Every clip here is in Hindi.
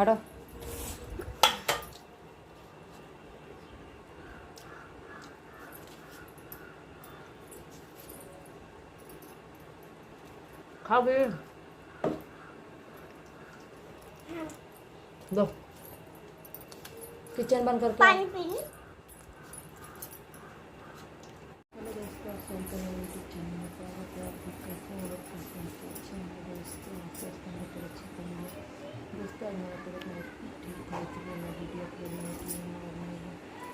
हटो। खाओगे? दो। किचन बंद करके पानी पीनी। हेलो दोस्तों, दोस्तों ठीक ठाक चलिए, मैं वीडियो अपलोड नहीं की हूँ और मैं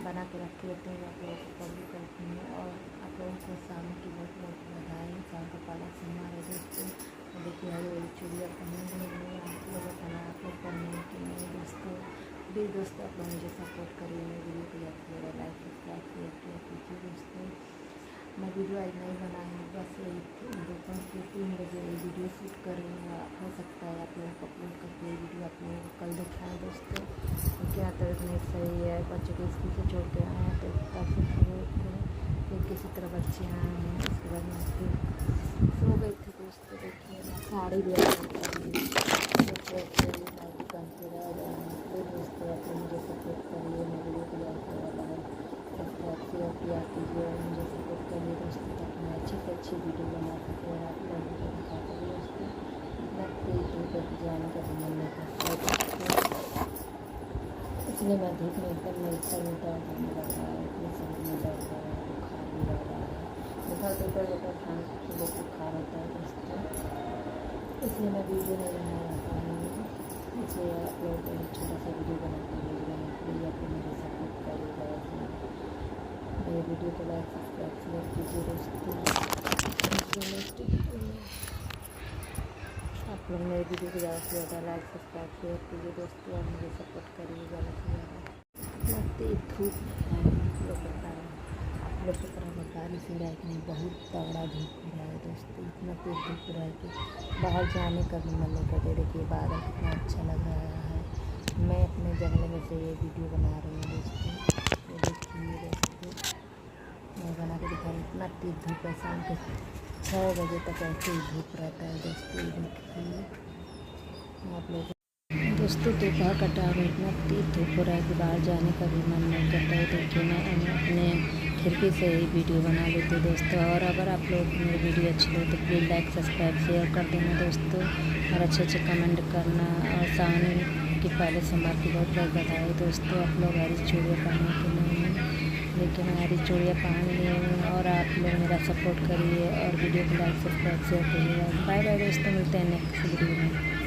बना के रख लेती हूँ, आप लोगों को पब्लिक करती हूँ। और आप लोगों को शाम की बहुत बहुत बधाई। शाम का पाला समय है दोस्तों। देखिए हरी हरी चूड़ियाँ पहनी हुई हैं, आप लोगों का ना आप लोग पहने कि नहीं दोस्तों। प्लीज़ दोस्तों आप लोग मुझे सपोर्ट करिए, मेरे वीडियो को ज़्यादा से ज़्यादा लाइक सब्सक्राइब शेयर किया कीजिए दोस्तों। मैं वीडियो आज नहीं बनाई हूँ, बस यही 2-3 बजे वीडियो शूट करूँगा। हो सकता है आप लोगों को अपलोड करके वीडियो आप लोगों को कल दिखाएँ दोस्तों। क्या तबीयत नहीं सही है, बच्चों को स्कूल से छोड़ के आए हैं तो काफ़ी फिर किसी तरह बच्चे आए हैं, उसके बाद मैं फिर सो गई थी दोस्तों। देखिए मैं साड़ी भी दुकान पर रह रहे हैं। तो दोस्तों आप लोग मुझे सपोर्ट करिए, मैं वीडियो को ज़्यादा से ज़्यादा सब्सक्राइब शेयर किया कीजिए और मुझे सपोर्ट करिए दोस्तों, ताकि मैं अच्छी से अच्छी वीडियो बना सकूँ और आप लोग मुझे दिखा सकें दोस्तों। इतना तेज धूप है कि जाने का भी मन नहीं करता, इसलिए मैं धूप में एकदम मेरे सर में दर्द होने लग रहा है, इतने शरीर में दर्द हो रहा है, बुखार भी लग रहा है। बुखार तो ऊपर ठंड सुबह बुखार होता है दोस्तों, इसलिए मैं वीडियो नहीं बना पाई हूँ। इसलिए आप लोग छोटा सा वीडियो बना के भेज रहे हैं, प्लीज़ आप लोग मुझे सपोर्ट करिएगा। मेरे वीडियो को लाइक सब्सक्राइब शेयर कीजिए दोस्तों। आप लोग मेरे वीडियो को ज़्यादा से ज़्यादा लाइक सब्सक्राइब शेयर कीजिए दोस्तों और मुझे सपोर्ट करिए ज़्यादा से ज़्यादा। इतना तेज धूप है, आप लोग बताएँ, आप लोग की तरह बता रही से रहा है कि नहीं, बहुत तगड़ा धूप हो रहा है दोस्तों। इतना तेज धूप हो रहा है कि बाहर जाने का भी मन नहीं करता। देखिए बादल कितना अच्छा लग रहा है। मैं अपने जंगल में से ये वीडियो बना रही हूँ दोस्तों। ये देखिए दोस्तों, मैं बना के दिखा रही हूँ। इतना तेज धूप है, शाम के 6 बजे तक ऐसे ही धूप रहता है दोस्तों। देखिए आप लोग दोस्तों, दोपहर का टाइम में इतना तेज धूप हो रहा है कि बाहर जाने का भी मन नहीं करता है। देखिए मैं अपने खिड़की से ही वीडियो बना लेती हूँ दोस्तों। और अगर आप लोग को मेरी वीडियो अच्छी लगे तो प्लीज़ लाइक सब्सक्राइब शेयर कर देना दोस्तों, और अच्छे अच्छे कमेंट करना। और सावन की पहले सोमवार की बहुत बहुत बधाई दोस्तों। आप लोग हरी चूड़ियाँ पहने के नहीं, लेकिन हरी चूड़ियाँ पहन लिए हैं। और आप लोग मेरा सपोर्ट करिए और वीडियो को लाइक सब्सक्राइब शेयर करिएगा। बाय बाय दोस्तों, मिलते हैं नेक्स्ट वीडियो में।